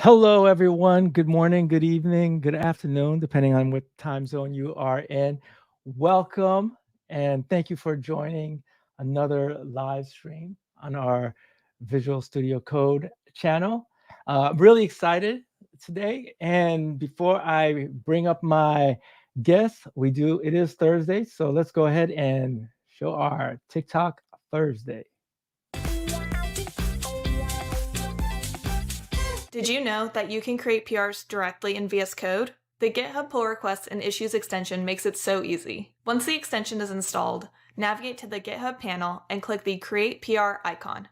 Hello, everyone. Good morning, good evening, good afternoon, depending on what time zone you are in. Welcome and thank you for joining another live stream on our Visual Studio Code channel. I'm really excited today. And before I bring up my guests, it is Thursday. So let's go ahead and show our TikTok Thursday. Did you know that you can create PRs directly in VS Code? The GitHub pull requests and issues extension makes it so easy. Once the extension is installed, navigate to the GitHub panel and click the Create PR icon.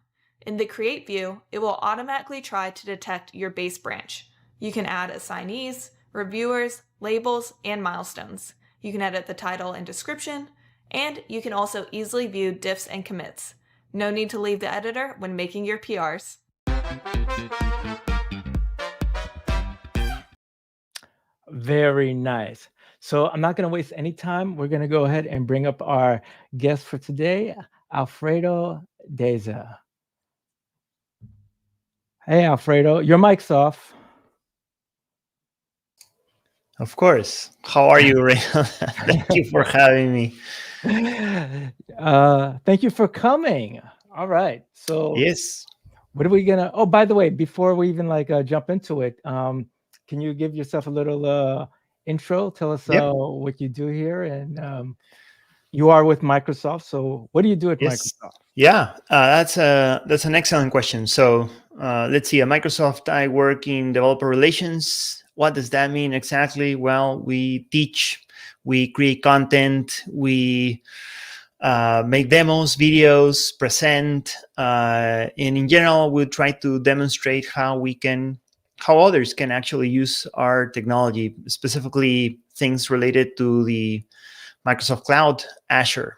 In the Create view, it will automatically try to detect your base branch. You can add assignees, reviewers, labels, and milestones. You can edit the title and description, and you can also easily view diffs and commits. No need to leave the editor when making your PRs. Very nice. So I'm not going to waste any time. We're going to go ahead and bring up our guest for today, Alfredo Deza. Hey, Alfredo, your mic's off. Of course. How are you, Reynald? Thank you for having me. Thank you for coming. All right. So Yes. what are we gonna? Oh, by the way, before we even jump into it, can you give yourself a little intro? Tell us Yep. what you do here, and you are with Microsoft. So what do you do at Microsoft? Yeah, that's an excellent question. So let's see. At Microsoft, I work in developer relations. What does that mean exactly? Well, we teach, we create content, we make demos, videos, present, and in general, we try to demonstrate how others can actually use our technology, specifically things related to the Microsoft Cloud, Azure.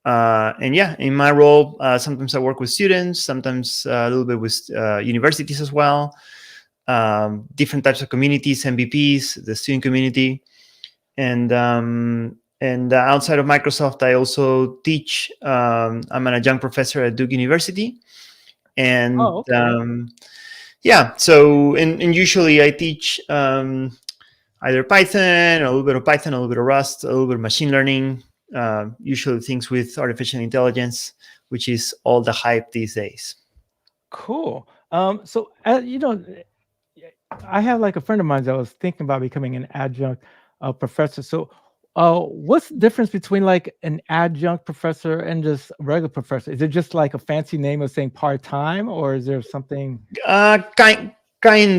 And yeah, in my role, sometimes I work with students, sometimes a little bit with universities as well, different types of communities, MVPs, the student community. And outside of Microsoft, I also teach. I'm an adjunct professor at Duke University. And yeah, so and usually I teach either Python, a little bit of Python, a little bit of Rust, a little bit of machine learning, usually things with artificial intelligence, which is all the hype these days. Cool. So I have a friend of mine that was thinking about becoming an adjunct professor. So what's the difference between an adjunct professor and just a regular professor? Is it just a fancy name of saying part-time, or is there something? Kind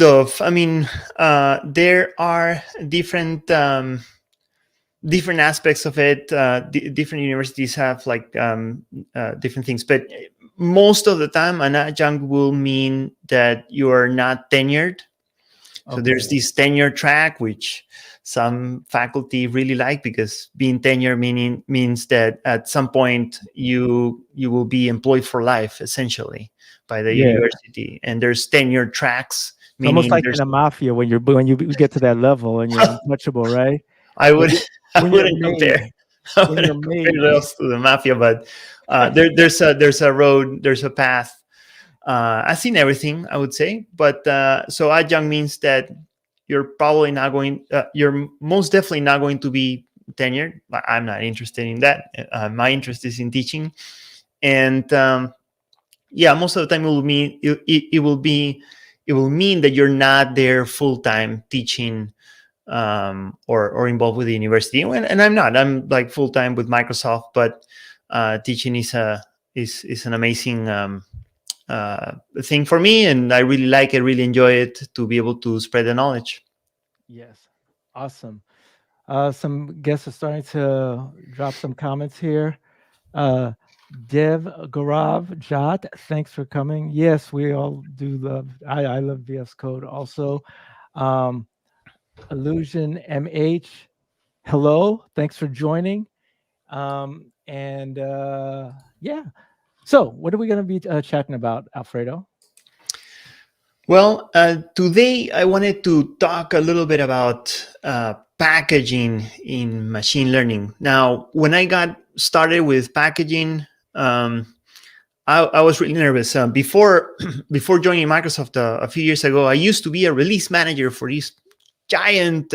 of. I mean, there are different aspects of it. Different universities have different things, but most of the time, an adjunct will mean that you are not tenured. So there's this tenure track, which some faculty really like, because being tenure means that at some point you will be employed for life, essentially, by the university. And there's tenure tracks. It's almost like in a mafia when you get to that level and you're untouchable, right? I wouldn't compare those to the mafia, but there's a road, there's a path. I've seen everything, I would say, but so adjunct means that you're probably not going. You're most definitely not going to be tenured. I'm not interested in that. My interest is in teaching, and yeah, most of the time it will mean that you're not there full time teaching or involved with the university. And I'm not. I'm full time with Microsoft, but teaching is an amazing thing for me, and I really like it, really enjoy it, to be able to spread the knowledge. Yes, awesome. Some guests are starting to drop some comments here. Dev Gaurav Jat, thanks for coming. Yes, we all do love. I love VS Code also. Illusion MH, hello, thanks for joining. And yeah. So, what are we going to be chatting about, Alfredo? Well, today I wanted to talk a little bit about packaging in machine learning. Now, when I got started with packaging, I was really nervous. Before joining Microsoft a few years ago, I used to be a release manager for this giant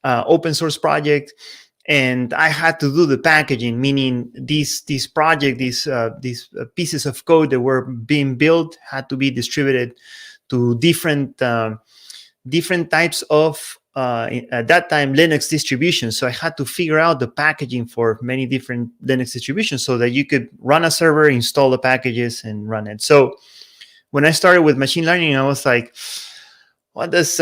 open source project, and I had to do the packaging, meaning these pieces of code that were being built had to be distributed to different types of at that time Linux distributions. So I had to figure out the packaging for many different Linux distributions so that you could run a server, install the packages, and run it. So when I started with machine learning, I was like, what does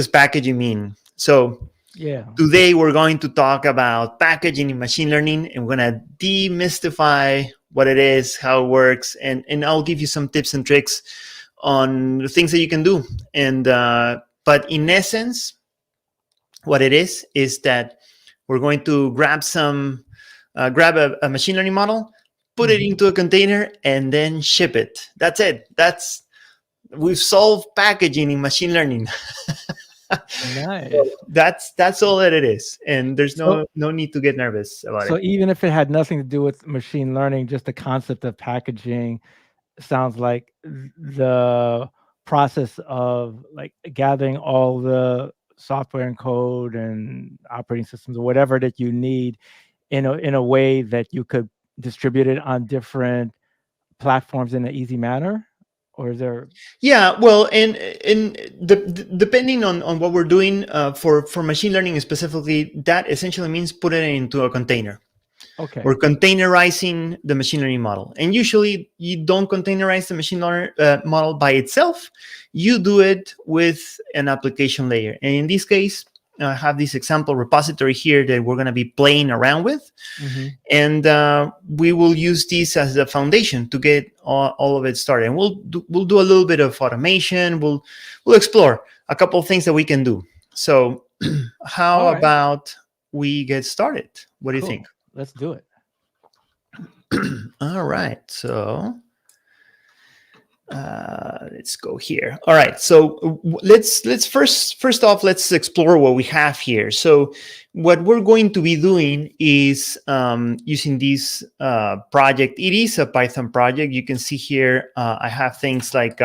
packaging mean? So Yeah. today we're going to talk about packaging in machine learning, and we're going to demystify what it is, how it works, and I'll give you some tips and tricks on the things that you can do. And but in essence, what it is that we're going to grab a machine learning model, put it into a container, and then ship it. That's it. We've solved packaging in machine learning. Nice. So that's all that it is, and there's no need to get nervous about it. So even if it had nothing to do with machine learning, just the concept of packaging sounds like the process of like gathering all the software and code and operating systems or whatever that you need in a way that you could distribute it on different platforms in an easy manner. Or is there? Yeah, well, and depending on what we're doing for machine learning specifically, that essentially means put it into a container. Okay. We're containerizing the machine learning model, and usually you don't containerize the machine learning model by itself. You do it with an application layer, and in this case, I have this example repository here that we're going to be playing around with, and we will use this as the foundation to get all of it started. And we'll do a little bit of automation. We'll explore a couple of things that we can do. So, how about we get started? What do you think? Let's do it. All right. So let's go here. All right. So let's first off, let's explore what we have here. So what we're going to be doing is using this project. It is a Python project. You can see here, I have things like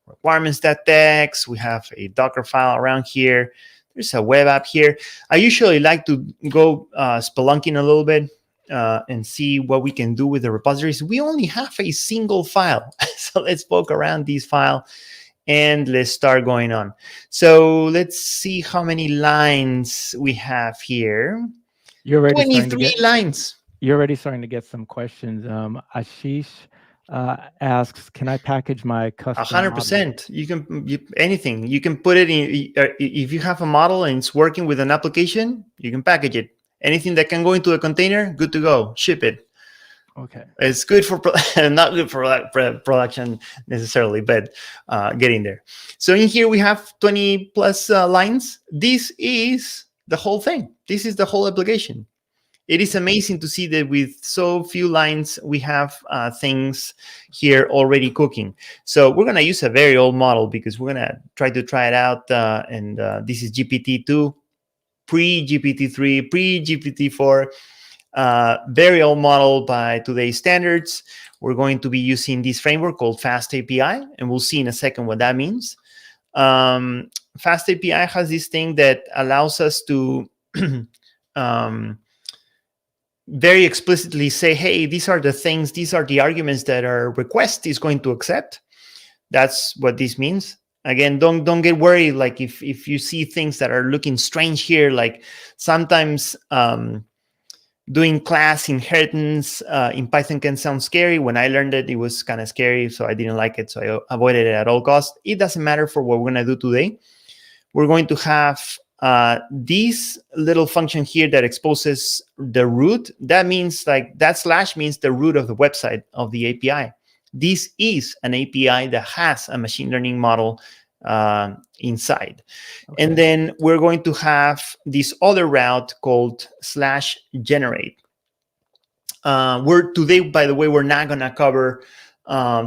requirements.txt. We have a Docker file around here. There's a web app here. I usually like to go spelunking a little bit and see what we can do with the repositories. We only have a single file. So let's poke around this file and let's start going on. So let's see how many lines we have here. You're already 23 lines. You're already starting to get some questions. Ashish asks, can I package my custom 100%. You can anything. You can put it in. If you have a model and it's working with an application, you can package it. Anything that can go into a container, good to go. Ship it. Okay. It's good for not good for production necessarily, but getting there. So in here we have 20 plus lines. This is the whole thing. This is the whole application. It is amazing to see that with so few lines, we have things here already cooking. So we're going to use a very old model because we're going to try it out. And this is GPT-2, pre-GPT-3, pre-GPT-4, very old model by today's standards. We're going to be using this framework called Fast API, and we'll see in a second what that means. Fast API has this thing that allows us to very explicitly say, hey, these are the things, these are the arguments that our request is going to accept. That's what this means. Again, don't get worried. Like if you see things that are looking strange here, like sometimes doing class inheritance in Python can sound scary. When I learned it was kind of scary, so I didn't like it. So I avoided it at all costs. It doesn't matter for what we're going to do today. We're going to have this little function here that exposes the root. That means like that slash means the root of the website of the API. This is an API that has a machine learning model inside. Okay. And then we're going to have this other route called /generate. Today, by the way, we're not going to cover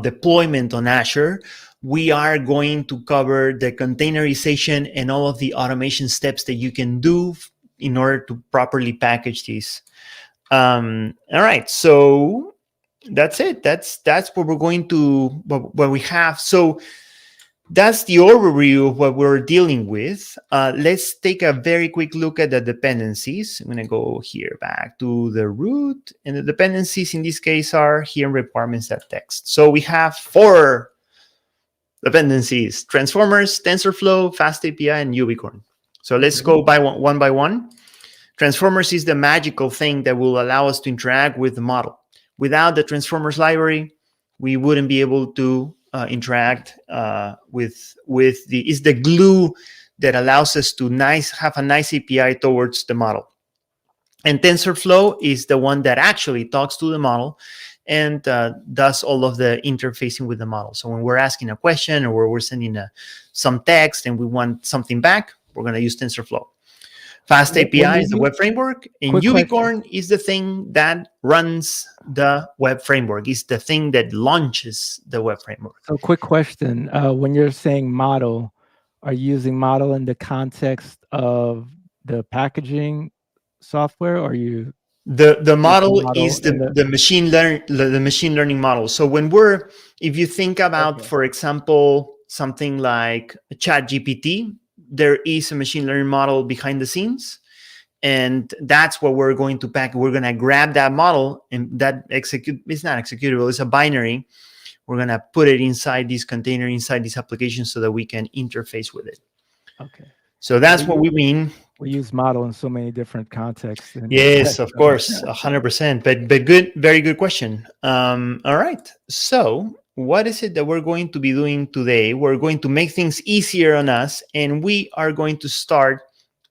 deployment on Azure. We are going to cover the containerization and all of the automation steps that you can do in order to properly package these. All right, so that's it. That's what we're going to what we have. So that's the overview of what we're dealing with. Let's take a very quick look at the dependencies. I'm going to go here back to the root, and the dependencies in this case are here in requirements.txt. So we have 4 dependencies: transformers, TensorFlow, FastAPI, and Ubicorn. So let's go by one by one. Transformers is the magical thing that will allow us to interact with the model. Without the transformers library, we wouldn't be able to interact with the, is the glue that allows us to have a nice API towards the model. And TensorFlow is the one that actually talks to the model and does all of the interfacing with the model. So when we're asking a question or we're sending some text and we want something back, we're going to use TensorFlow. FastAPI is the web framework, and Ubicorn is the thing that runs the web framework. It's the thing that launches the web framework. So quick question. When you're saying model, are you using model in the context of the packaging software, or are you? The model is the machine learning model. So when if you think about, for example, something like ChatGPT, there is a machine learning model behind the scenes, and that's what we're going to pack. We're going to grab that model, and that it's not executable, it's a binary. We're going to put it inside this container, inside this application, so that we can interface with it. Okay. So that's what we mean. We use model in so many different contexts. Yes, of course, 100%. But good, very good question. All right. So what is it that we're going to be doing today? We're going to make things easier on us, and we are going to start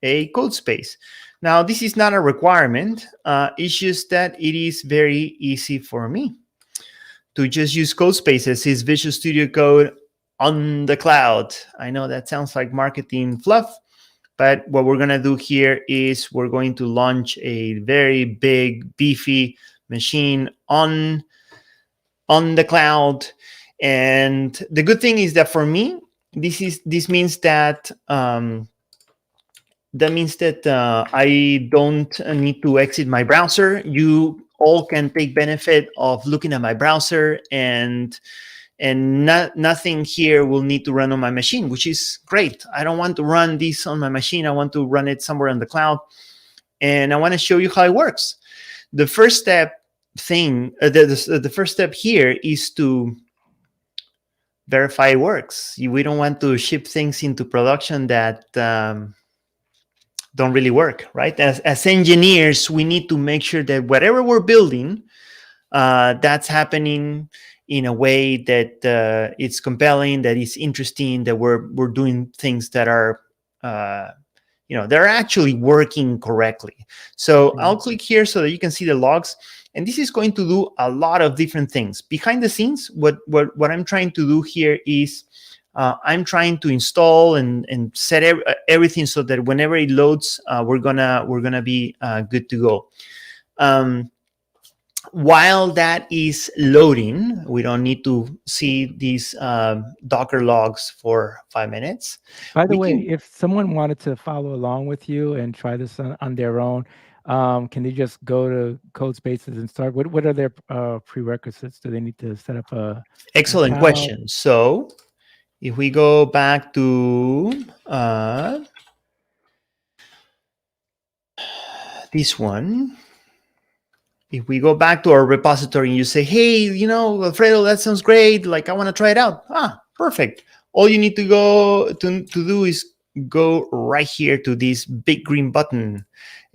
a code space. Now, this is not a requirement. It's just that it is very easy for me to just use code spaces. It's Visual Studio Code on the cloud. I know that sounds like marketing fluff, but what we're going to do here is we're going to launch a very big, beefy machine on the cloud. And the good thing is that for me, this means that I don't need to exit my browser. You all can take benefit of looking at my browser, and nothing here will need to run on my machine, which is great. I don't want to run this on my machine. I want to run it somewhere on the cloud, and I want to show you how it works. The first step the first step here is to verify it works. We don't want to ship things into production that don't really work, right? As engineers, we need to make sure that whatever we're building, that's happening in a way that it's compelling, that is interesting, that we're doing things that are they're actually working correctly. So I'll click here so that you can see the logs. And this is going to do a lot of different things. Behind the scenes, what I'm trying to do here is I'm trying to install and set everything so that whenever it loads, we're gonna be good to go. While that is loading, we don't need to see these Docker logs for 5 minutes. By the way, if someone wanted to follow along with you and try this on their own, can they just go to codespaces and start? What are their prerequisites? Do they need to set up a excellent question? So if we go back to this one, if we go back to our repository and you say, hey, Alfredo, that sounds great. Like, I want to try it out. Perfect. All you need to do is go right here to this big green button,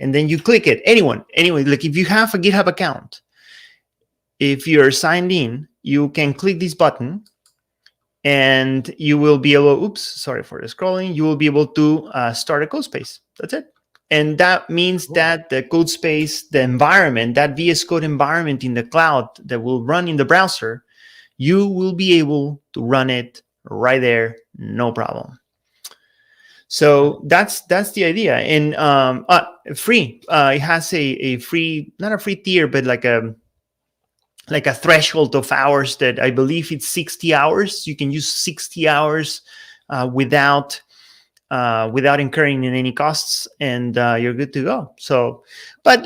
and then you click it. Anyway, like if you have a GitHub account, if you're signed in, you can click this button and you will be able, sorry for the scrolling, you will be able to start a code space. That's it. And that means that the code space, the environment, that VS Code environment in the cloud that will run in the browser, you will be able to run it right there, no problem. So that's the idea. And free. It has a free, not a free tier, but like a threshold of hours that I believe it's 60 hours. You can use 60 hours without without incurring in any costs, and you're good to go. So, but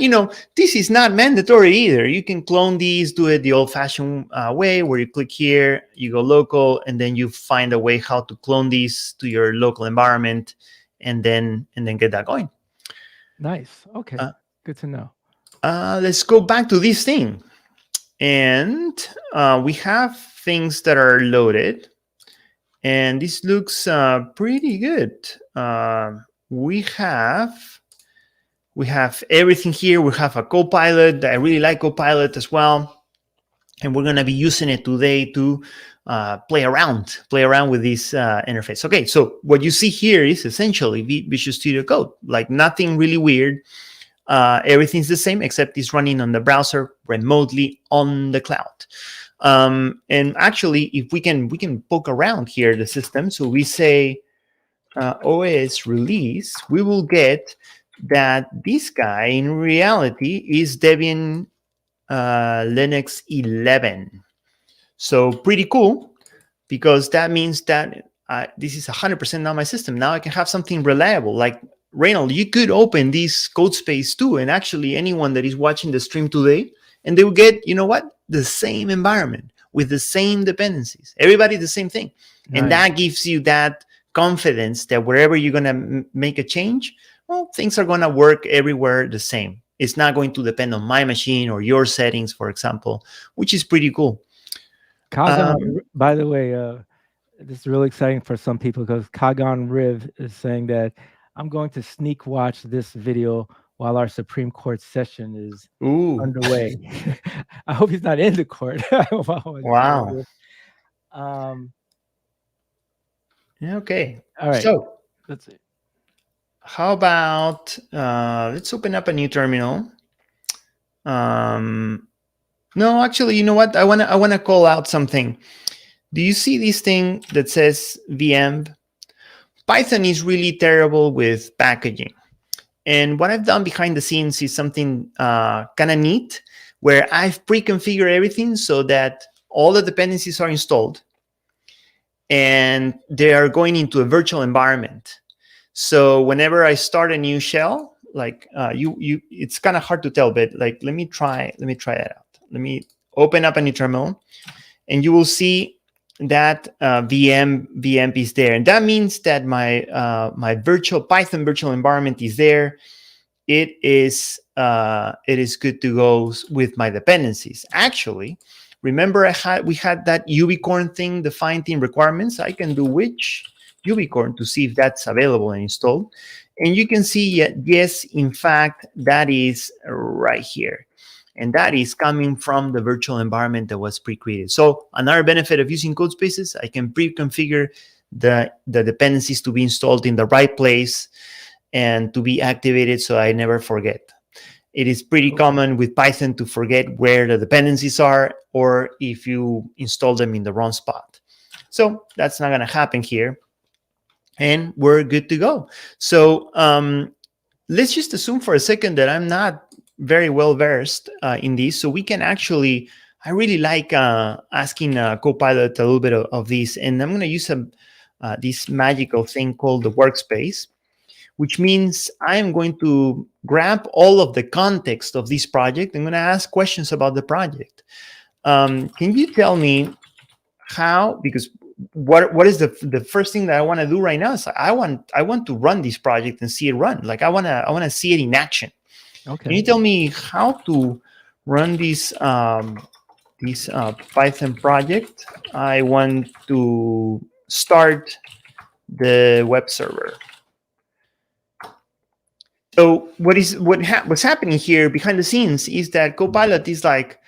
this is not mandatory either. You can clone these, do it the old-fashioned way, where you click here, you go local, and then you find a way how to clone these to your local environment, and then get that going. Nice. Okay. Good to know. Let's go back to this thing, and we have things that are loaded. And this looks pretty good. We have everything here. We have a Copilot. I really like Copilot as well. And we're going to be using it today to play around with this interface. Okay, so what you see here is essentially Visual Studio Code. Like nothing really weird. Everything's the same, except it's running on the browser remotely on the cloud. And actually, if we can poke around here the system. So we say OS release, we will get that this guy in reality is Debian Linux 11. So pretty cool, because that means that this is 100% not my system. Now I can have something reliable. Like Reynald, you could open this code space too, and actually anyone that is watching the stream today, and they will get, the same environment with the same dependencies. Everybody the same thing. Nice. And that gives you that confidence that wherever you're going to make a change, well, things are going to work everywhere the same. It's not going to depend on my machine or your settings, for example, which is pretty cool. Kagan, by the way, this is really exciting for some people, because Kagan Riv is saying that I'm going to sneak watch this video while our Supreme Court session is underway. I hope he's not in the court. Wow. Okay. All right. So let's see. How about let's open up a new terminal. No, actually, you know what? I wanna call out something. Do you see this thing that says VM? Python is really terrible with packaging. And what I've done behind the scenes is something kind of neat, where I've pre-configured everything so that all the dependencies are installed and they are going into a virtual environment. So whenever I start a new shell, like it's kind of hard to tell, but like let me try that out. Let me open up a new terminal, and you will see that VM is there, and that means that my my Python virtual environment is there. It is good to go with my dependencies. Actually, remember we had that ubicorn thing defined in requirements. I can do which ubicorn to see if that's available and installed, and you can see yes, in fact, that is right here. And that is coming from the virtual environment that was pre-created. So another benefit of using codespaces, I can pre-configure the dependencies to be installed in the right place and to be activated so I never forget. It is pretty common with Python to forget where the dependencies are, or if you install them in the wrong spot. So that's not going to happen here. And we're good to go. So let's just assume for a second that I'm not very well versed in this, so we can actually, I really like asking Copilot a little bit of this, and I'm going to use this magical thing called the workspace, which means I'm going to grab all of the context of this project. I'm going to ask questions about the project. Can you tell me how, because what is the first thing that I want to do right now is I want to run this project and see it run. Like I want to see it in action. Okay. Can you tell me how to run this Python project? I want to start the web server. So what's happening here behind the scenes is that Copilot is like,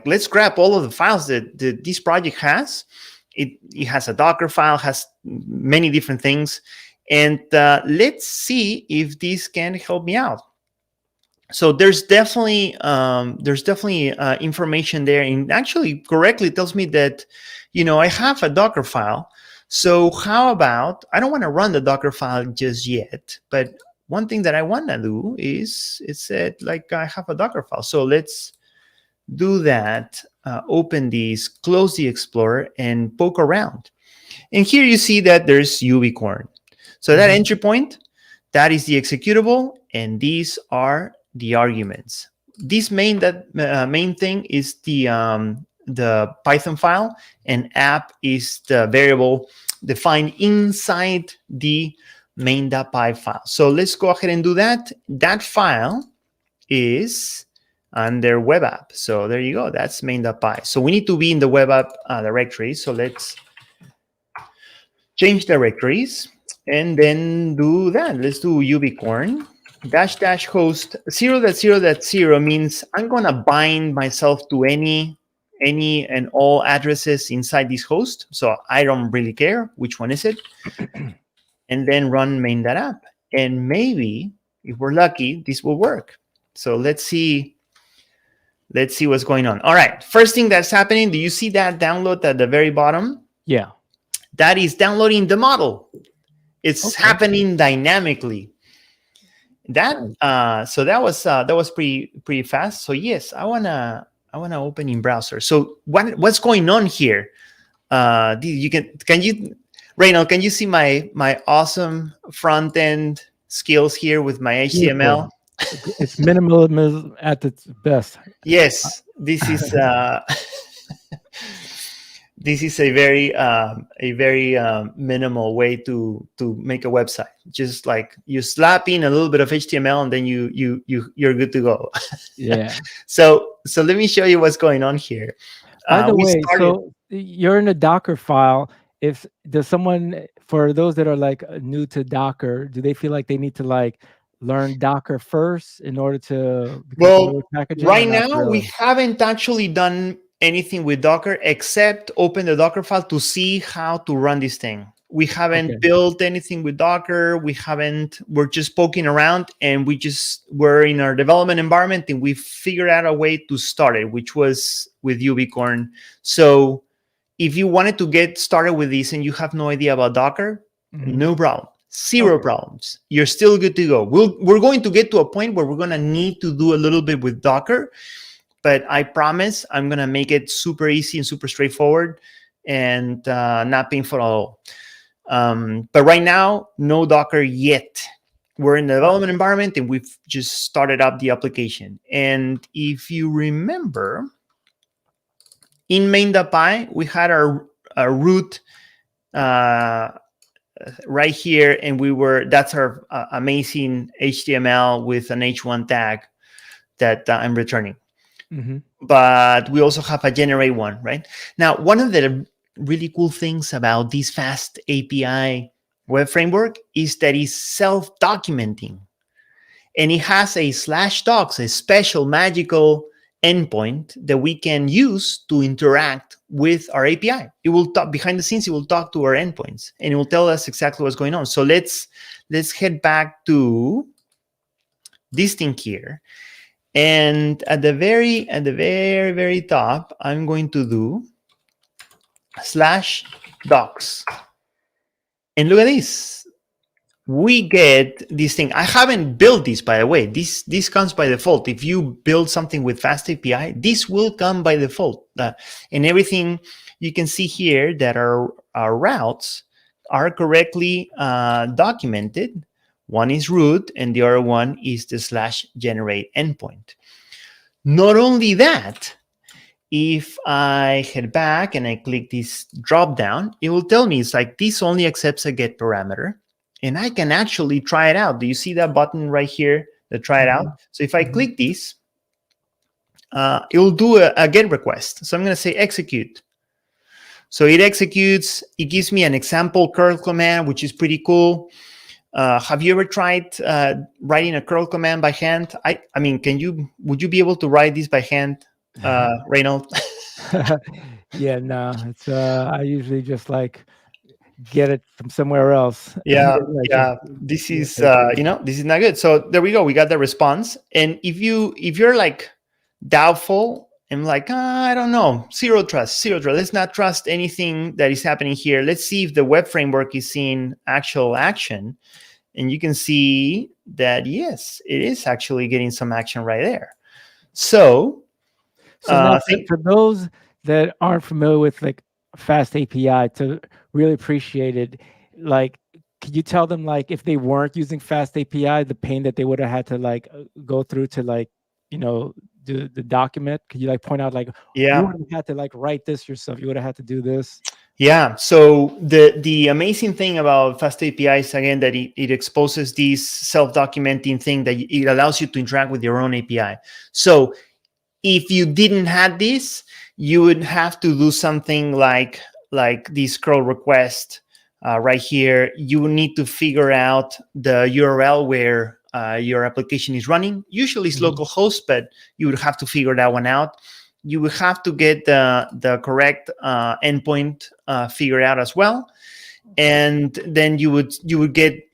let's grab all of the files that this project has. It has a Docker file, has many different things, and let's see if this can help me out. So there's definitely information there, and actually correctly tells me that, I have a Docker file. So how about, I don't want to run the Docker file just yet, but one thing that I want to do is, it said like I have a Docker file. So let's do that. Open these, close the Explorer, and poke around. And here you see that there's ubicorn. So that entry point, that is the executable, and these are the arguments. This main thing is the Python file, and app is the variable defined inside the main.py file. So let's go ahead and do that. That file is under web app. So there you go. That's main.py. So we need to be in the web app directory. So let's change directories and then do that. Let's do ubicorn --host 0.0.0 means I'm going to bind myself to any and all addresses inside this host. So I don't really care which one is it. And then run main.app. And maybe if we're lucky, this will work. So let's see what's going on. All right. First thing that's happening, do you see that download at the very bottom? Yeah. That is downloading the model. It's happening dynamically. So that was pretty fast. So yes, I wanna open in browser. So what's going on here? Can you Reynald, can you see my awesome front end skills here with my HTML? It's minimalism at its best. Yes, this is this is a very minimal way to make a website. Just like you slap in a little bit of HTML and then you're good to go. Yeah. So let me show you what's going on here. By the way, so you're in a Docker file. For those that are like new to Docker, do they feel like they need to like learn Docker first in order to? Well, right now we haven't actually done anything with Docker except open the Docker file to see how to run this thing. We haven't built anything with Docker. We're just poking around, and we're in our development environment, and we figured out a way to start it, which was with Ubicorn. So if you wanted to get started with this and you have no idea about Docker, no problem. Zero problems. You're still good to go. We're going to get to a point where we're going to need to do a little bit with Docker, but I promise I'm going to make it super easy and super straightforward and not painful at all. But right now, no Docker yet. We're in the development environment and we've just started up the application. And if you remember, in main.py, we had our root right here, and that's our amazing HTML with an h1 tag that I'm returning. But we also have a generate one, right? Now, one of the really cool things about this fast API web framework is that it's self-documenting, and it has a /docs, a special magical endpoint that we can use to interact with our API. It will talk behind the scenes. It will talk to our endpoints, and it will tell us exactly what's going on. So let's head back to this thing here. And at the very, very top, I'm going to do /docs. And look at this. We get this thing. I haven't built this, by the way. This comes by default. If you build something with Fast API, this will come by default. And everything you can see here that our routes are correctly documented. One is root, and the other one is the /generate endpoint. Not only that, if I head back and I click this drop down, it will tell me it's like this only accepts a get parameter, and I can actually try it out. Do you see that button right here, the try it out? So if I click this, it will do a get request. So I'm going to say execute. So it executes. It gives me an example curl command, which is pretty cool. Have you ever tried writing a curl command by hand? I mean, would you be able to write this by hand, Reynald? Yeah, no, it's I usually just like get it from somewhere else. Yeah. This is this is not good. So there we go. We got the response. And if you're like doubtful and like, I don't know, zero trust. Let's not trust anything that is happening here. Let's see if the web framework is seeing actual action. And you can see that, yes, it is actually getting some action right there. So now for those that aren't familiar with like Fast API, to really appreciate it, like, could you tell them like if they weren't using Fast API, the pain that they would have had to like go through to like, do the document? Could you like point out like you would have had to like write this yourself? You would have had to do this. Yeah. So the amazing thing about Fast API is again that it exposes this self-documenting thing that it allows you to interact with your own API. So if you didn't have this, you would have to do something like this curl request right here. You will need to figure out the URL where your application is running. Usually it's localhost, but you would have to figure that one out. You would have to get the correct endpoint figured out as well, and then you would get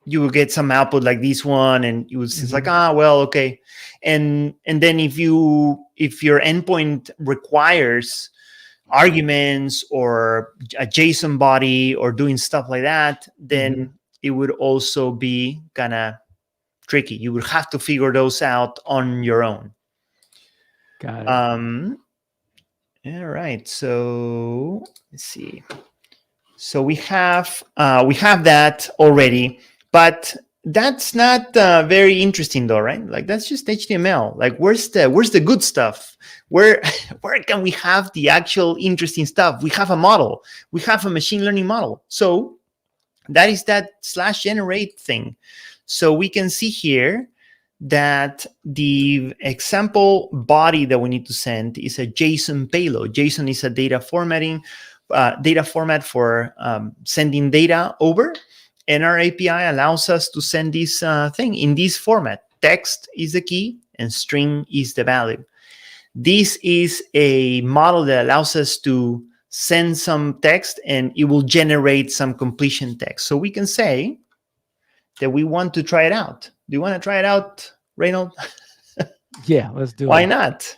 you will get some output like this one, and you would it's like, well, okay. And then if your endpoint requires arguments or a JSON body or doing stuff like that, then it would also be kind of tricky. You would have to figure those out on your own. Got it. All right. So let's see. So we have that already. But that's not very interesting, though, right? Like that's just HTML. Like where's the good stuff? Where can we have the actual interesting stuff? We have a model. We have a machine learning model. So that is that /generate thing. So we can see here that the example body that we need to send is a JSON payload. JSON is a data format for sending data over. And our API allows us to send this thing in this format. Text is the key and string is the value. This is a model that allows us to send some text and it will generate some completion text. So we can say that we want to try it out. Do you want to try it out, Reynald? Yeah, let's do it. Why not?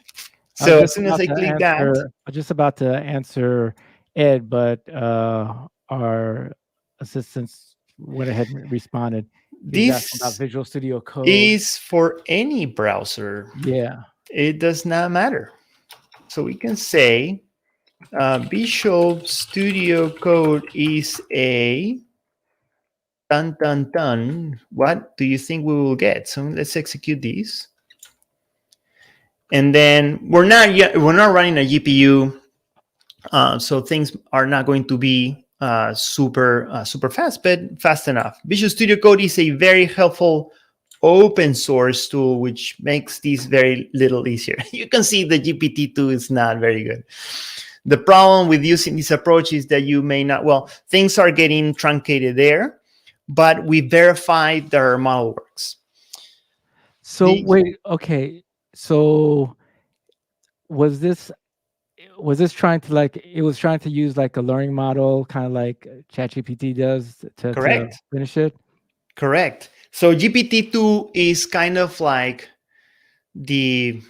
So as soon as I click that. I'm just about to answer Ed, but our assistants went ahead and responded. This about Visual Studio Code is for any browser. Yeah. It does not matter. So we can say Visual Studio Code is a dun dun dun. What do you think we will get? So let's execute these. And then we're not running a GPU, so things are not going to be super fast, but fast enough. Visual Studio Code is a very helpful open source tool, which makes this very little easier. You can see the GPT-2 is not very good. The problem with using this approach is that you may not, well, things are getting truncated there, but we verified that our model works. So wait, okay. So was this trying to it was trying to use like a learning model, kind of like ChatGPT does to finish it? Correct. So GPT-2 is kind of like the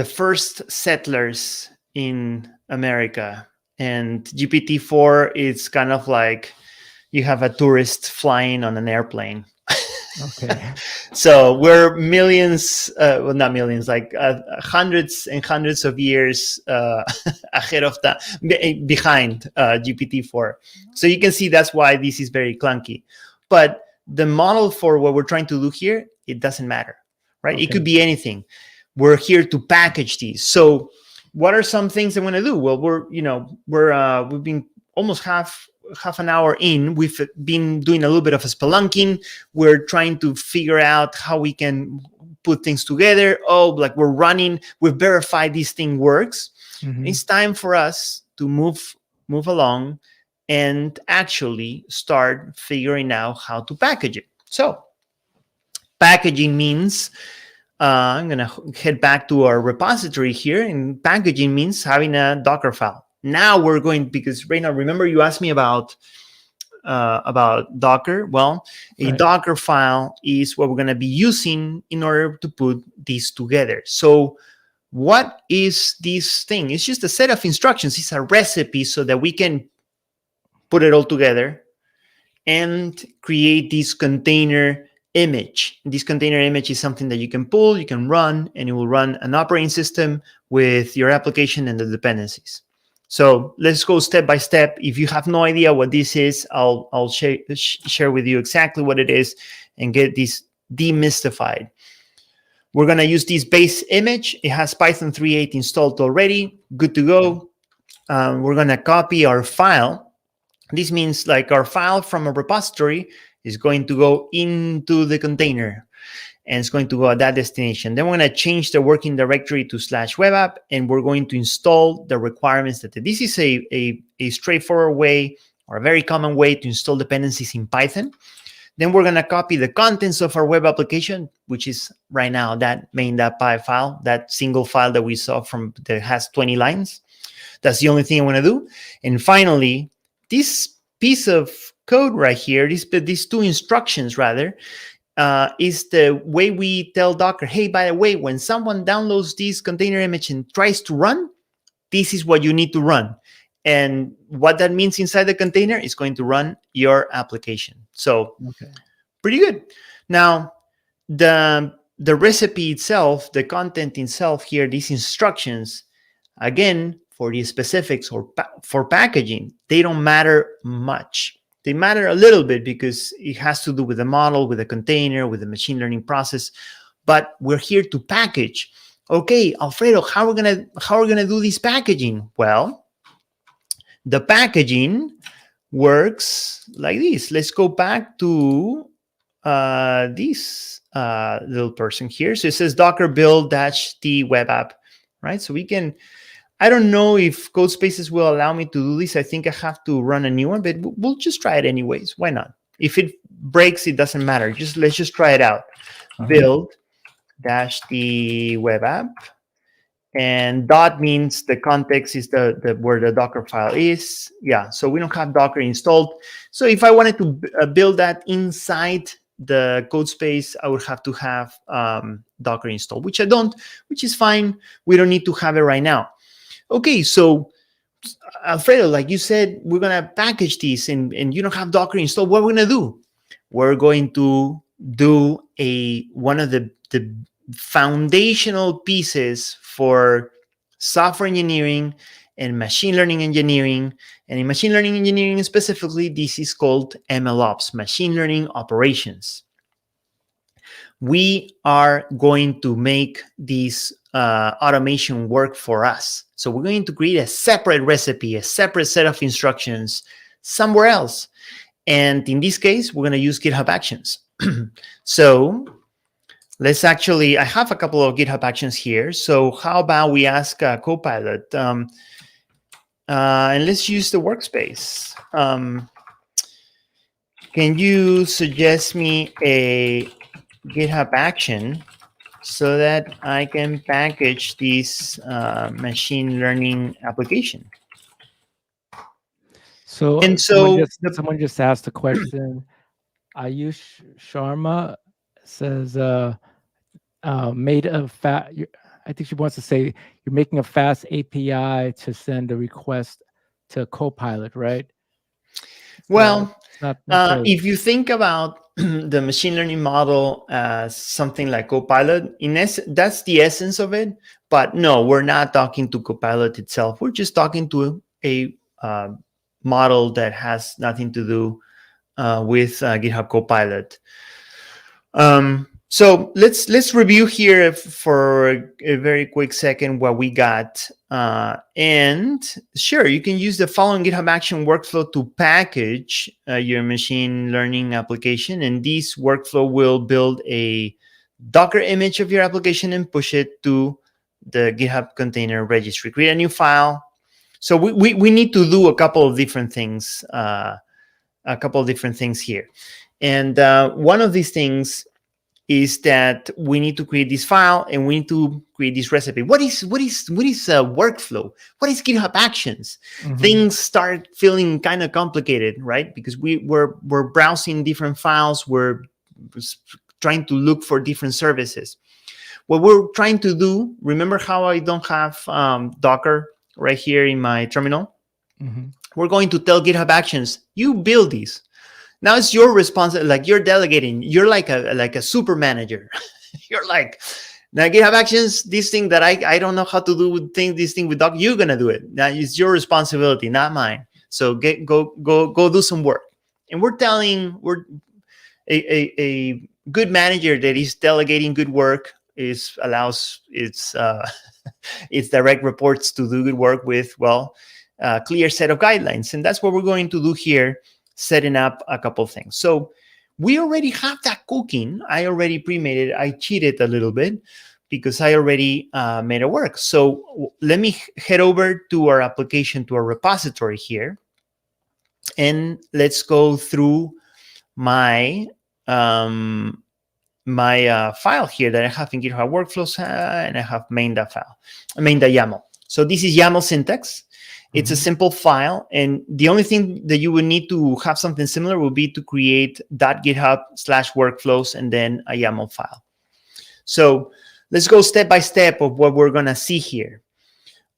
first settlers in America, and GPT-4 is kind of like you have a tourist flying on an airplane. Okay. So we're millions, well, not millions, like hundreds and hundreds of years ahead of that, behind GPT-4. So you can see that's why this is very clunky. But the model for what we're trying to do here, it doesn't matter, right? Okay. It could be anything. We're here to package these. So what are some things I'm going to do? Well, we've been almost half an hour in. We've been doing a little bit of a spelunking. We're trying to figure out how we can put things together. We've verified this thing works. Mm-hmm. It's time for us to move along and actually start figuring out how to package it. So packaging means I'm going to head back to our repository here, and packaging means having a Docker file. Now we're going, because Reynald, remember you asked me about Docker? Well, a Docker file is what we're going to be using in order to put these together. So what is this thing? It's just a set of instructions. It's a recipe so that we can put it all together and create this container image. This container image is something that you can pull, you can run, and it will run an operating system with your application and the dependencies. So let's go step by step. If you have no idea what this is, I'll share with you exactly what it is and get this demystified. We're going to use this base image. It has Python 3.8 installed already. Good to go. We're going to copy our file. This means like our file from a repository is going to go into the container, and it's going to go at that destination. Then we're going to change the working directory to /webapp, and we're going to install the requirements that this is a straightforward way, or a very common way to install dependencies in Python. Then we're going to copy the contents of our web application, which is right now that main.py file, that single file that we saw that has 20 lines. That's the only thing I want to do. And finally, this piece of code right here, these two instructions rather, is the way we tell Docker, hey, by the way, when someone downloads this container image and tries to run, this is what you need to run. And what that means inside the container is going to run your application. So pretty good. Now, the recipe itself, the content itself here, these instructions, again, for the specifics or for packaging, they don't matter much. They matter a little bit because it has to do with the model, with the container, with the machine learning process. But we're here to package. Okay, Alfredo, how are we gonna do this packaging? Well, the packaging works like this. Let's go back to this little person here. So it says Docker build -t web app, right? So we can. I don't know if codespaces will allow me to do this. I think I have to run a new one, but we'll just try it anyways. Why not? If it breaks, it doesn't matter. Let's just try it out. Build -t web app, and dot means the context is the where the Docker file is. Yeah, so we don't have Docker installed. So if I wanted to build that inside the codespace, I would have to have Docker installed, which I don't, which is fine. We don't need to have it right now. Okay, so Alfredo, like you said, we're going to package this and you don't have Docker installed. What we're going to do? We're going to do one of the foundational pieces for software engineering and machine learning engineering. And in machine learning engineering specifically, this is called MLOps, machine learning operations. We are going to make this automation work for us. So we're going to create a separate recipe, a separate set of instructions somewhere else. And in this case, we're going to use GitHub Actions. So let's actually, I have a couple of GitHub Actions here. So how about we ask Copilot, and let's use the workspace. Can you suggest me a GitHub action so that I can package this machine learning application? So, and so someone just asked a question. Ayush Sharma says, made a I think she wants to say you're making a fast API to send a request to Copilot, right? Well, if you think about the machine learning model as something like Copilot, that's the essence of it. But no, we're not talking to Copilot itself. We're just talking to a model that has nothing to do with GitHub Copilot. So let's review here for a very quick second what we got. And sure, you can use the following GitHub action workflow to package your machine learning application. And this workflow will build a Docker image of your application and push it to the GitHub container registry. Create a new file. So we need to do a couple of different things, here. And one of these things is that we need to create this file and we need to create this recipe. What is workflow? What is GitHub Actions? Mm-hmm. Things start feeling kind of complicated, right? Because we're browsing different files, we're trying to look for different services. What we're trying to do, remember how I don't have Docker right here in my terminal? Mm-hmm. We're going to tell GitHub Actions, you build these. Now it's your responsibility, like you're delegating. You're like a super manager. You're like, Now, GitHub Actions, this thing that I don't know how to do this thing with Docker, you're gonna do it. Now it's your responsibility, not mine. So go do some work. And we're a good manager that is delegating good work allows its its direct reports to do good work with a clear set of guidelines, and that's what we're going to do here, setting up a couple of things. So we already have that cooking. I already pre-made it. I cheated a little bit because I already made it work. So let me head over to our application, to our repository here, and let's go through my file here that I have in GitHub Workflows, and I have main.yaml. So this is YAML syntax. It's a simple file, and the only thing that you would need to have something similar would be to create .github/workflows and then a YAML file. So let's go step by step of what we're gonna see here.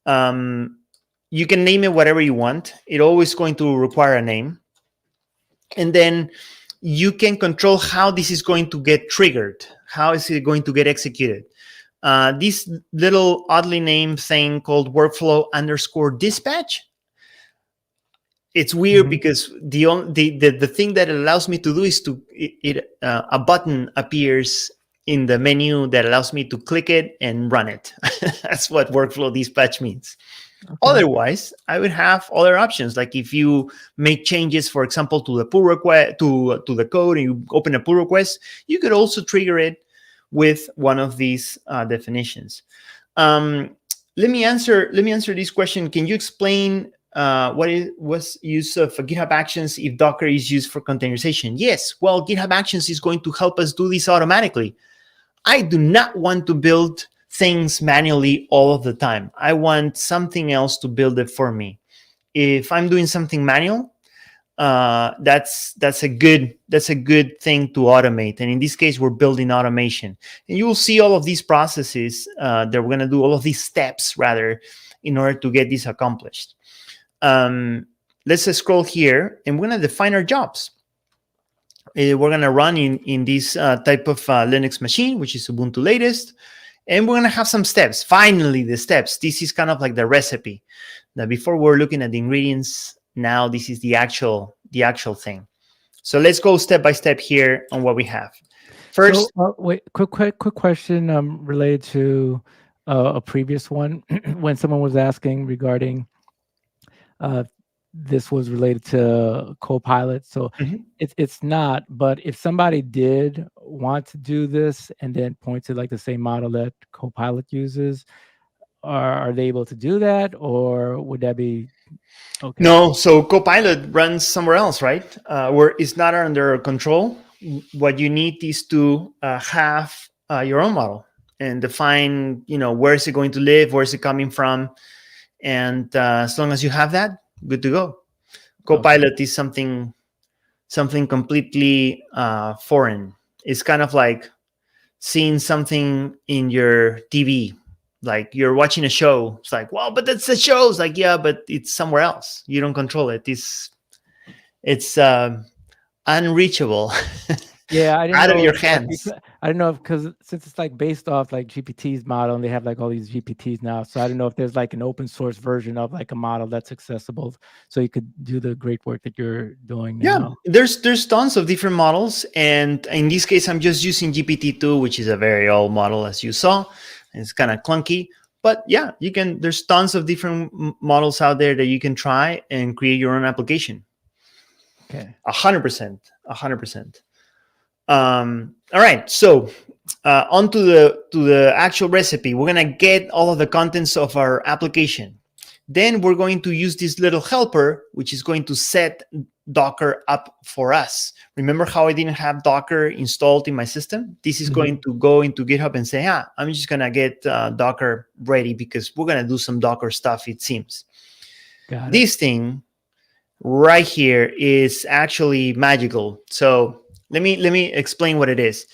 You can name it whatever you want. It's always going to require a name, and then you can control how this is going to get triggered. How is it going to get executed? This little oddly named thing called workflow_dispatch. It's weird because the thing that it allows me to do is a button appears in the menu that allows me to click it and run it. That's what workflow dispatch means. Okay. Otherwise, I would have other options. Like if you make changes, for example, to the pull request, to the code, and you open a pull request, you could also trigger it with one of these definitions. Let me answer this question. Can you explain what's use of GitHub Actions if Docker is used for containerization? Yes. Well, GitHub Actions is going to help us do this automatically. I do not want to build things manually all of the time. I want something else to build it for me. If I'm doing something manual, that's a good thing to automate. And in this case, we're building automation. And you will see all of these processes that we're going to do, all of these steps rather, in order to get this accomplished. Let's scroll here, and we're going to define our jobs. We're going to run in this type of Linux machine, which is Ubuntu latest. And we're going to have some steps. Finally, the steps. This is kind of like the recipe. Now, before we're looking at the ingredients, now this is the actual thing. So let's go step by step here on what we have. First, wait, quick question related to a previous one. When someone was asking regarding this was related to Copilot. So it's not, but if somebody did want to do this and then point to like the same model that Copilot uses, are they able to do that, or would that be okay? No, so Copilot runs somewhere else, right? Where it's not under control. What you need is to have your own model and define, where is it going to live, where is it coming from, and as long as you have that, good to go. Copilot is something completely foreign. It's kind of like seeing something in your TV, like you're watching a show. It's like, well, but that's the show. It's like, yeah, but it's somewhere else. You don't control it. It's unreachable. Yeah, I didn't out know of your hands. I don't know if, because since it's like based off like GPT's model, and they have like all these GPTs now, so I don't know if there's like an open source version of like a model that's accessible, so you could do the great work that you're doing now. Yeah, there's tons of different models, and in this case, I'm just using GPT-2, which is a very old model, as you saw. It's kind of clunky, but yeah, you can. There's tons of different models out there that you can try and create your own application. Okay, 100%. All right, so on to the actual recipe. We're gonna get all of the contents of our application. Then we're going to use this little helper, which is going to set Docker up for us. Remember how I didn't have Docker installed in my system? This is going to go into GitHub and say, I'm just gonna get Docker ready because we're gonna do some Docker stuff, it seems. Got it. This thing right here is actually magical. So let me explain what it is.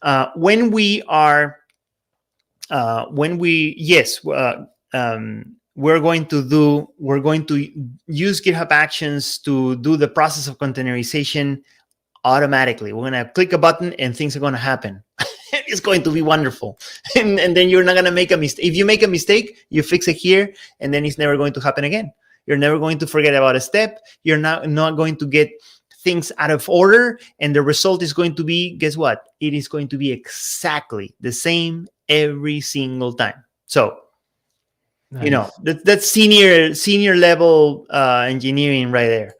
We're going to use GitHub Actions to do the process of containerization automatically. We're going to click a button and things are going to happen. it's going to be wonderful. And then you're not going to make a mistake. If you make a mistake, you fix it here, and then it's never going to happen again. You're never going to forget about a step. You're not going to get things out of order. And the result is going to be, guess what? It is going to be exactly the same every single time. So, Nice. that's senior level engineering right there.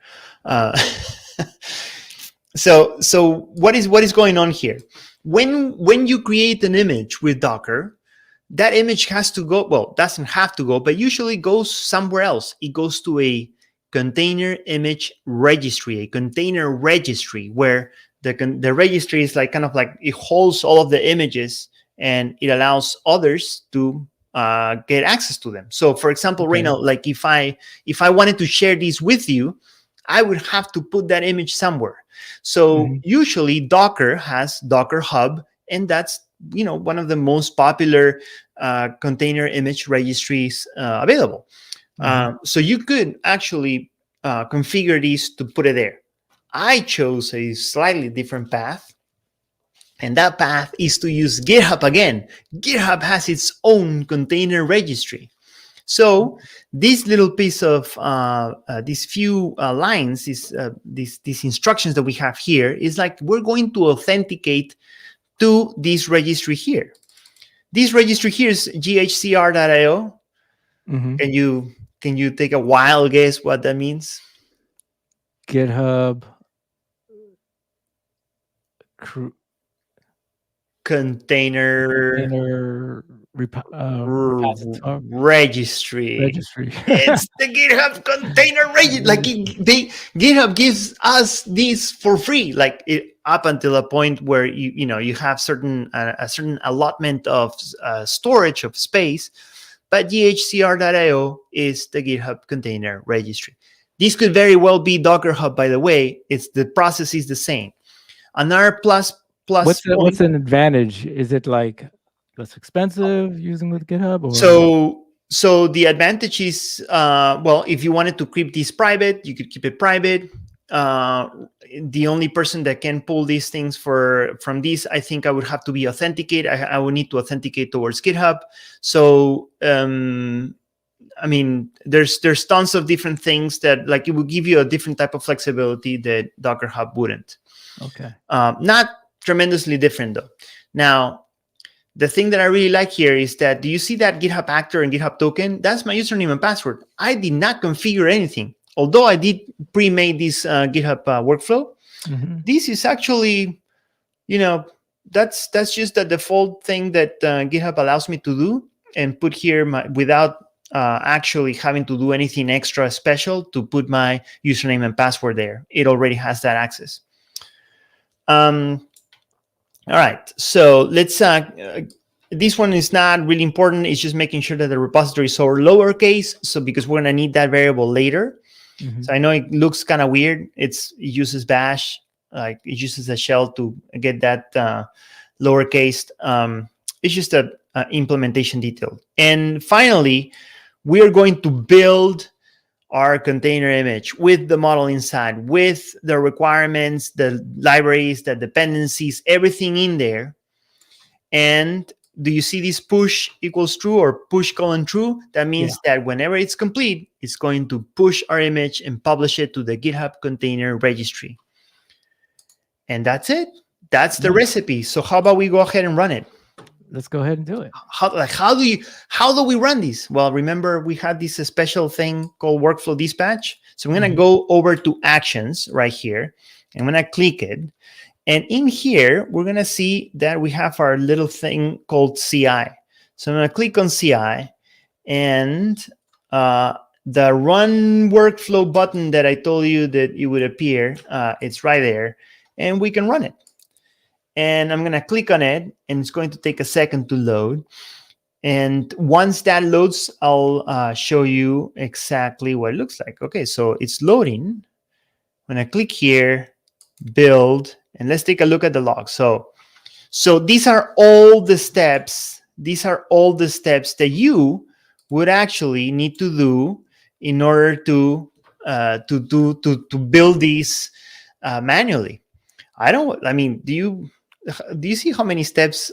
So what is going on here? When you create an image with Docker, that image has to go, well, doesn't have to go, but usually goes somewhere else. It goes to a container image registry, a container registry, where the registry is like kind of like it holds all of the images and it allows others to get access to them. So, for example, Okay. Reynald, like if I wanted to share these with you, I would have to put that image somewhere. So usually Docker has Docker Hub, and that's one of the most popular container image registries available. So you could actually configure these to put it there. I chose a slightly different path, and that path is to use GitHub again. GitHub has its own container registry. So this little piece of these few lines, these instructions that we have here, is like we're going to authenticate to this registry here. This registry here is ghcr.io. Can you take a wild guess what that means? GitHub container registry. It's the GitHub container registry. Like GitHub gives us this for free, like up until a point where you have a certain allotment of storage of space. But ghcr.io is the GitHub container registry. This could very well be Docker Hub, by the way. The process is the same. Another plus. What's an advantage? Is it like less expensive using with GitHub? Or? So the advantage is, well, if you wanted to keep this private, you could keep it private. The only person that can pull these things from this, I think I would have to be authenticated. I would need to authenticate towards GitHub. So, I mean, there's tons of different things that, like, it would give you a different type of flexibility that Docker Hub wouldn't. Okay. Not tremendously different though. Now, the thing that I really like here is that, do you see that GitHub actor and GitHub token? That's my username and password. I did not configure anything. Although I did pre-made this GitHub workflow. This is actually, that's just the default thing that GitHub allows me to do, and put here without actually having to do anything extra special to put my username and password there. It already has that access. All right, so let's, this one is not really important. It's just making sure that the repository is all lowercase. So because we're gonna need that variable later. So I know it looks kind of weird. It uses bash, like it uses a shell to get that lowercase. It's just a implementation detail. And finally, we're going to build our container image with the model inside, with the requirements, the libraries, the dependencies, everything in there. And do you see this push equals true or push : true? That means that whenever it's complete, it's going to push our image and publish it to the GitHub container registry. And that's it. That's the recipe. So how about we go ahead and run it? Let's go ahead and do it. How do we run this? Well, remember we had this special thing called workflow dispatch. So I'm going to go over to actions right here. I'm going to click it. And in here, we're going to see that we have our little thing called CI. So I'm going to click on CI, and the run workflow button that I told you that it would appear, it's right there, and we can run it. And I'm going to click on it, and it's going to take a second to load. And once that loads, I'll show you exactly what it looks like. Okay, so it's loading. When I click here, build, and let's take a look at the log. So these are all the steps. These are all the steps that you would actually need to do in order to build these manually. Do you see how many steps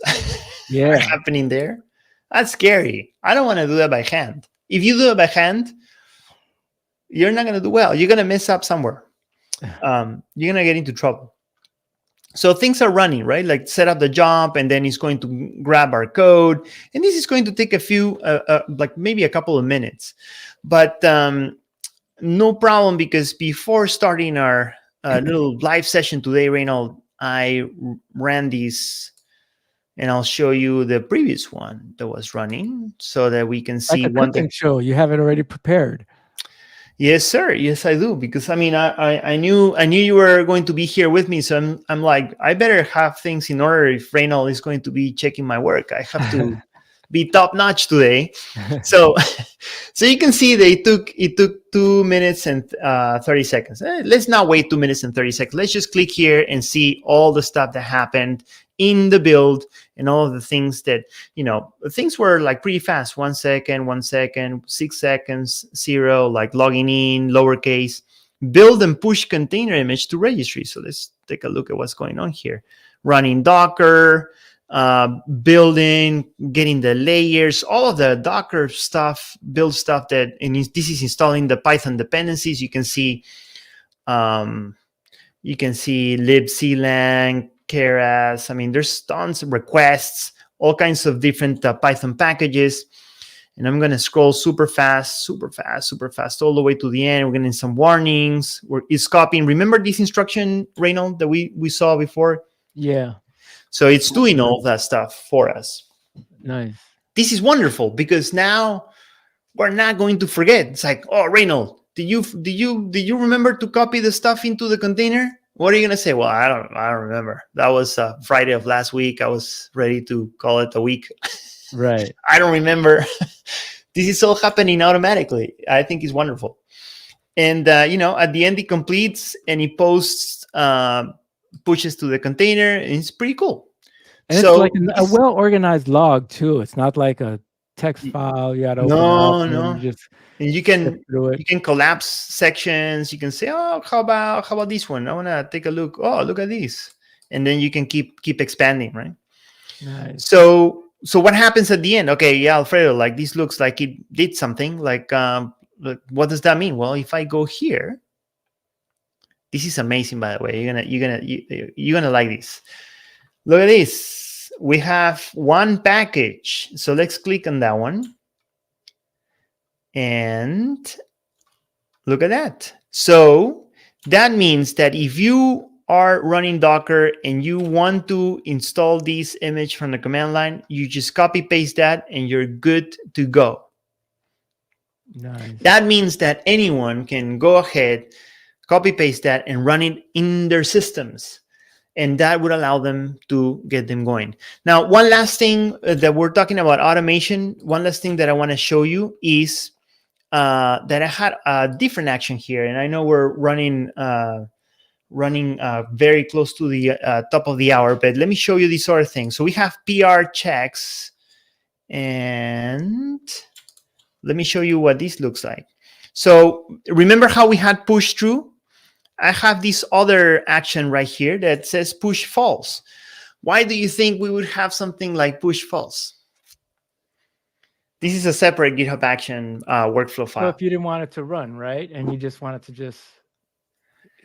Yeah. are happening there? That's scary. I don't want to do that by hand. If you do it by hand, you're not going to do well. You're going to mess up somewhere. You're going to get into trouble. So things are running, right? Like set up the job, and then it's going to grab our code. And this is going to take a few, like maybe a couple of minutes. But no problem, because before starting our little live session today, Reynald, I ran this, and I'll show you the previous one that was running so that we can see Like a cooking show. You have it already prepared. Yes, sir. Yes, I do. Because I mean, I knew you were going to be here with me, so I'm like, I better have things in order if Reynald is going to be checking my work. I have to be top notch today. So you can see that it took 2 minutes and 30 seconds. Let's not wait 2 minutes and 30 seconds. Let's just click here and see all the stuff that happened in the build, and all of the things that, things were like pretty fast. 1 second, 1 second, 6 seconds, 0, like logging in, lowercase, build and push container image to registry. So let's take a look at what's going on here. Running Docker, building, getting the layers, all of the Docker stuff, build stuff and this is installing the Python dependencies. You can see libclang, keras. I mean, there's tons of requests, all kinds of different Python packages. And I'm going to scroll super fast, all the way to the end. We're getting some warnings. It's copying. Remember this instruction, Reynald, that we saw before? Yeah. So it's doing all that stuff for us. Nice. This is wonderful, because now we're not going to forget. It's like, oh, Reynald, did you remember to copy the stuff into the container? What are you gonna say? Well, I don't remember. That was Friday of last week. I was ready to call it a week. Right. I don't remember. This is all happening automatically. I think it's wonderful. And at the end, it completes and it posts, pushes to the container, and it's pretty cool. And it's like a well-organized log too. It's not like a text file you got to open up. No. And you can collapse sections. You can say, oh, how about this one? I want to take a look. Oh, look at this. And then you can keep expanding, right? Nice. So what happens at the end? Okay, yeah, Alfredo, like this looks like it did something. Like, what does that mean? Well, if I go here, this is amazing, by the way. You're gonna like this. Look at this. We have one package. So let's click on that one. And look at that. So that means that if you are running Docker and you want to install this image from the command line, you just copy paste that and you're good to go. Nice. That means that anyone can go ahead, copy paste that and run it in their systems. And that would allow them to get them going. Now, one last thing that we're talking about automation, one last thing that I want to show you is that I had a different action here. And I know we're running very close to the top of the hour, but let me show you this other thing. So we have PR checks, and let me show you what this looks like. So remember how we had push through? I have this other action right here that says push false. Why do you think we would have something like push false? This is a separate GitHub action workflow file. So if you didn't want it to run, right? And you just wanted to just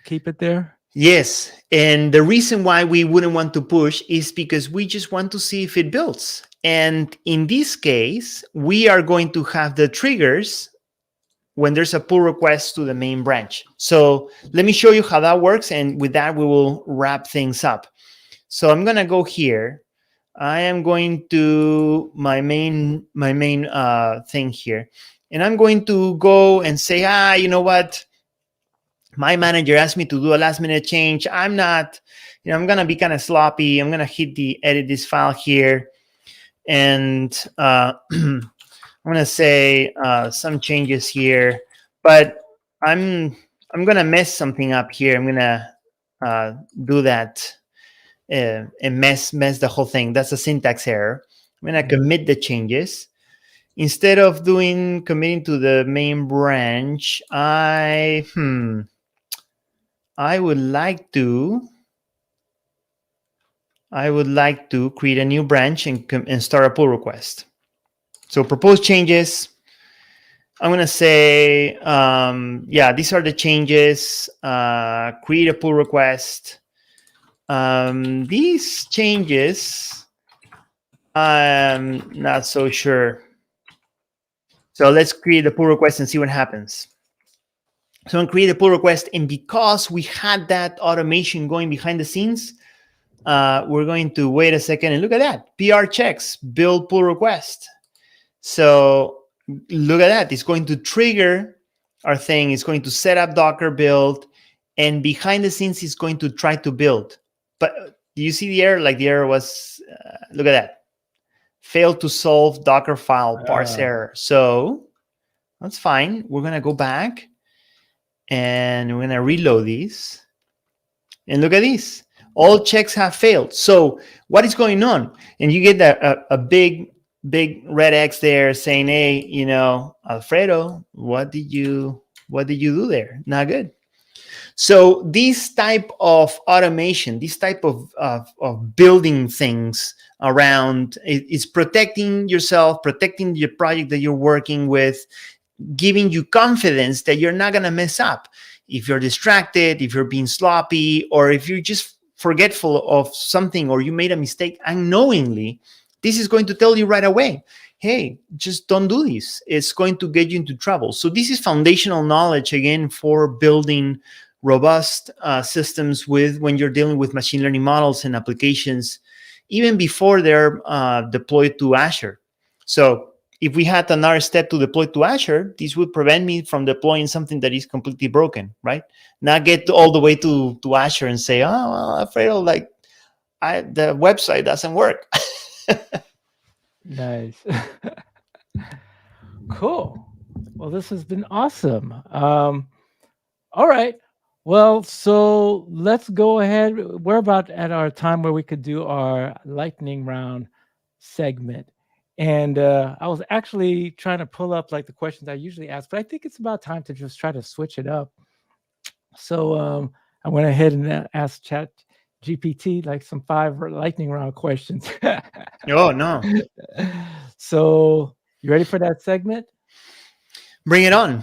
keep it there? Yes. And the reason why we wouldn't want to push is because we just want to see if it builds. And in this case, we are going to have the triggers when there's a pull request to the main branch. So let me show you how that works. And with that, we will wrap things up. So I'm going to go here. I am going to my main thing here. And I'm going to go and say, you know what? My manager asked me to do a last minute change. I'm not, I'm going to be kind of sloppy. I'm going to hit the edit this file here. And I'm going to say some changes here, but I'm going to mess something up here. I'm going to do that and mess the whole thing. That's a syntax error. I'm going to commit the changes. Instead of committing to the main branch, I would like to I would like to create a new branch and start a pull request. So propose changes. I'm going to say, yeah, these are the changes. Create a pull request. These changes, I'm not so sure. So let's create a pull request and see what happens. So I'm going to create a pull request. And because we had that automation going behind the scenes, we're going to wait a second and look at that. PR checks, build pull request. So look at that. It's going to trigger our thing. It's going to set up Docker build. And behind the scenes, it's going to try to build. But do you see the error? Like the error was, look at that. Failed to solve Docker file parse error. So that's fine. We're going to go back. And we're going to reload these. And look at this. All checks have failed. So what is going on? And you get a big red X there saying, hey, Alfredo, what did you do there? Not good. So this type of automation, this type of building things around is protecting yourself, protecting the project that you're working with, giving you confidence that you're not going to mess up. If you're distracted, if you're being sloppy, or if you're just forgetful of something, or you made a mistake unknowingly, this is going to tell you right away, hey, just don't do this. It's going to get you into trouble. So this is foundational knowledge, again, for building robust systems when you're dealing with machine learning models and applications, even before they're deployed to Azure. So if we had another step to deploy to Azure, this would prevent me from deploying something that is completely broken, right? Not get all the way to Azure and say, oh, well, Alfredo, like the website doesn't work. Nice. Cool. Well, this has been awesome. All right. Well, so let's go ahead. We're about at our time where we could do our lightning round segment. And I was actually trying to pull up like the questions I usually ask, but I think it's about time to just try to switch it up. So I went ahead and asked Chat GPT like some 5 lightning round questions. Oh, no. So you ready for that segment? Bring it on.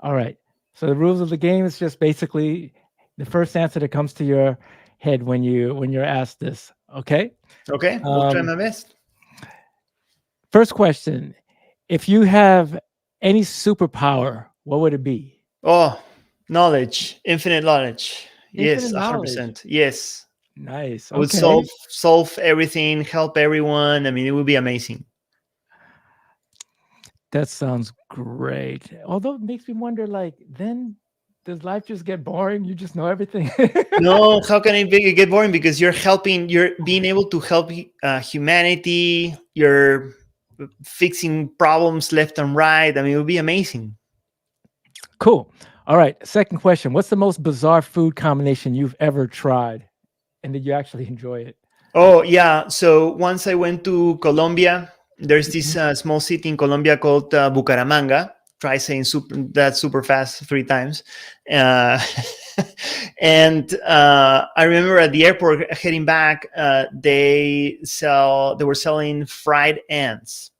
All right. So the rules of the game is just basically the first answer that comes to your head when you're asked this. Okay. Okay. We'll try my best. First question: if you have any superpower, what would it be? Oh, knowledge, infinite knowledge. Yes, Infinite 100%. knowledge. Yes. Nice. I would Okay. solve everything, help everyone. I mean, it would be amazing. That sounds great. Although it makes me wonder, like, then does life just get boring? You just know everything? No, how can it get boring? Because you're being able to help humanity. You're fixing problems left and right. I mean, it would be amazing. Cool. All right. Second question: what's the most bizarre food combination you've ever tried, and did you actually enjoy it? Oh, yeah. So once I went to Colombia, there's this small city in Colombia called Bucaramanga. Try saying that super fast 3 times. And I remember at the airport heading back, they were selling fried ants.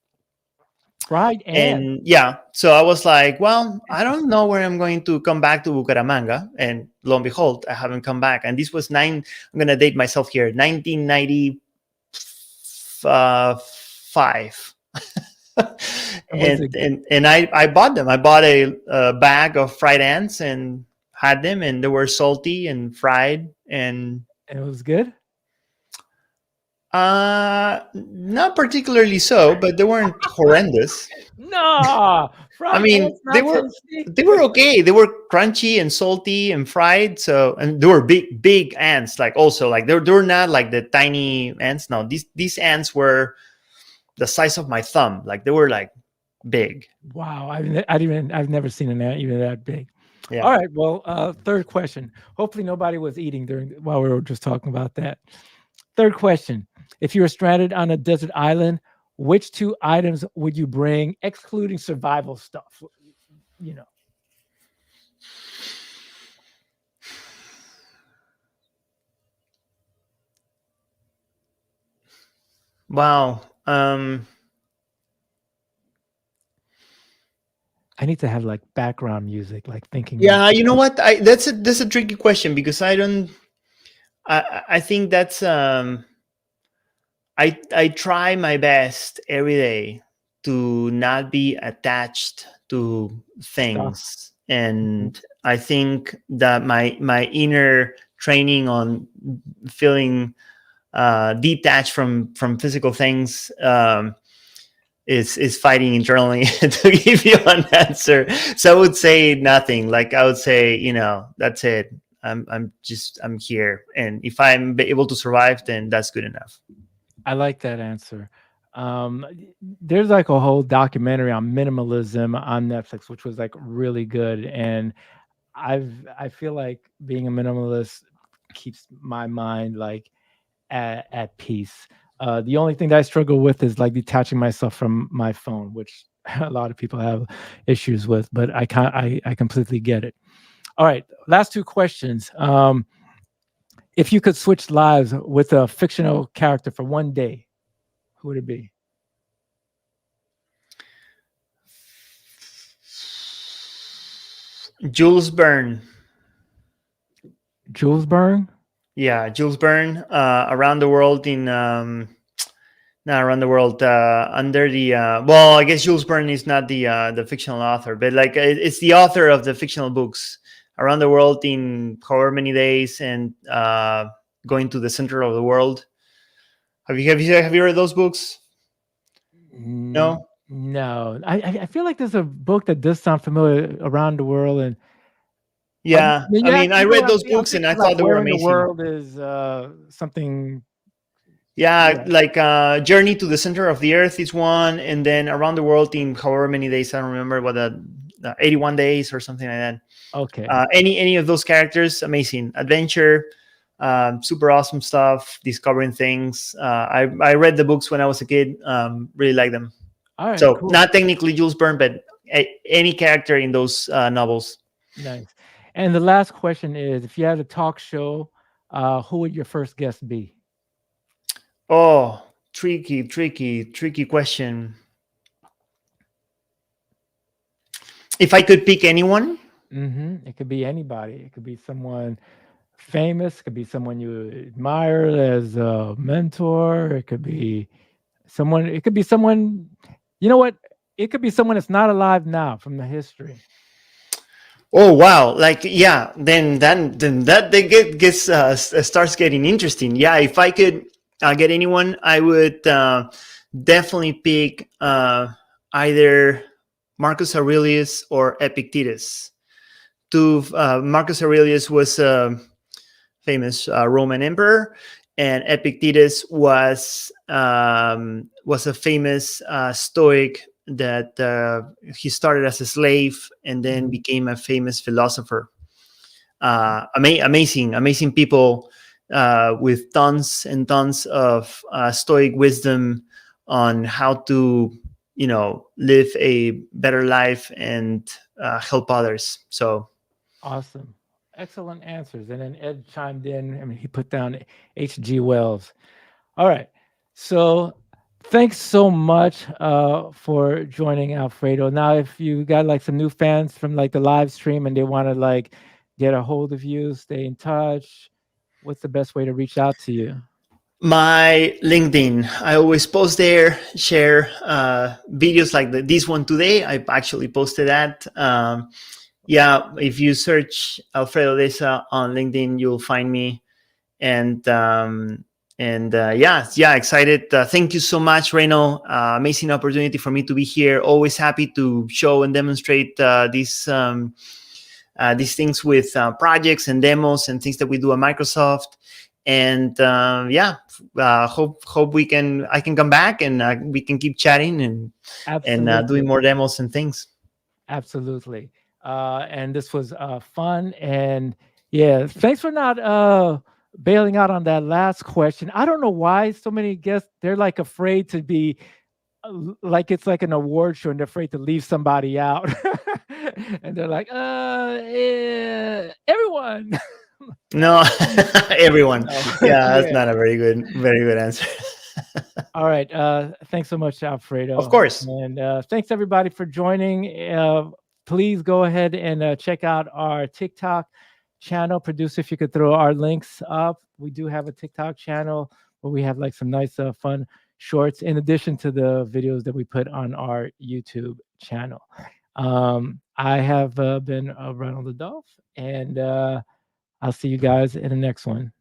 Fried ants. And yeah, so I was like, well, I don't know where I'm going to come back to Bucaramanga. And lo and behold, I haven't come back. And this was I'm going to date myself here, 1995. and I bought them. I bought a bag of fried ants and had them, and they were salty and fried. And it was good? Not particularly so, but they weren't horrendous. No, I mean, they were okay. They were crunchy and salty and fried. So, and they were big ants. Like also, like they were not like the tiny ants. No, these ants were the size of my thumb. Like they were like big. Wow, I've never seen an ant even that big. Yeah. All right. Well, third question. Hopefully, nobody was eating while we were just talking about that. Third question: if you were stranded on a desert island, which 2 items would you bring, excluding survival stuff? Wow. I need to have like background music, like thinking music. Yeah, you know what? That's a tricky question because I don't. I think that's I try my best every day to not be attached to Stuff. things, and I think that my inner training on feeling detached from physical things is fighting internally to give you an answer. So I would say nothing. Like I would say, that's it. I'm here, and if I'm able to survive, then that's good enough. I like that answer. There's like a whole documentary on minimalism on Netflix, which was like really good. And I feel like being a minimalist keeps my mind like at peace. The only thing that I struggle with is like detaching myself from my phone, which a lot of people have issues with, but I completely get it. All right, last two questions. If you could switch lives with a fictional character for one day, who would it be? Jules Verne. Jules Verne? Yeah, Jules Verne. Around the world in not around the world under the well, I guess Jules Verne is not the fictional author, but like it's the author of the fictional books around the world in however many days, and going to the center of the world. Have you read those books? Mm, No. no, I feel like there's a book that does sound familiar, Around the World, and Yeah, when I you ask mean, I me what read those I'm books and thinking I of like thought they were Where in the amazing. World is something. Yeah, Yeah. like Journey to the Center of the Earth is one, and then Around the World in however many days. I don't remember what 81 days or something like that. Okay. Any of those characters, amazing adventure, super awesome stuff, discovering things. I read the books when I was a kid. Really like them. All right. So Cool. not technically Jules Verne, but any character in those novels. Nice. And the last question is, if you had a talk show, who would your first guest be? Oh, tricky question. If I could pick anyone, It could be anybody. It could be someone famous. It could be someone you admire as a mentor. It could be someone. It could be someone. You know what? It could be someone that's not alive now from the history. oh wow, like yeah, then that they gets starts getting interesting. Yeah, if I could get anyone, I would definitely pick either Marcus Aurelius or Epictetus. Marcus Aurelius was a famous Roman emperor, and Epictetus was a famous Stoic that he started as a slave and then Mhm. became a famous philosopher. Amazing people with tons and tons of Stoic wisdom on how to live a better life and help others. So Awesome. Excellent answers. And then Ed chimed in. I mean, he put down H.G. Wells. All right. So thanks so much for joining Alfredo. Now, if you got like some new fans from like the live stream and they want to like get a hold of you, stay in touch, what's the best way to reach out to you? my LinkedIn, I always post there, share videos like this one today. I actually posted that. Yeah, if you search Alfredo Deza on LinkedIn, you'll find me. And yeah, excited. Thank you so much, Reynald. Amazing opportunity for me to be here. Always happy to show and demonstrate these things with projects and demos and things that we do at Microsoft. And yeah, hope I can come back and we can keep chatting and doing Absolutely. more demos and things. Absolutely. And this was fun. And yeah, thanks for not bailing out on that last question. I don't know why so many guests, they're like afraid to be like it's like an award show and they're afraid to leave somebody out. And they're like, yeah, everyone. No, everyone. No. Yeah, that's Yeah, not a very good answer. All right. Thanks so much, Alfredo. Of course. And thanks everybody for joining. Please go ahead and check out our TikTok channel. Producer, if you could throw our links up. We do have a TikTok channel where we have like some nice fun shorts in addition to the videos that we put on our YouTube channel. I have been Reynald Adolphe, and I'll see you guys in the next one.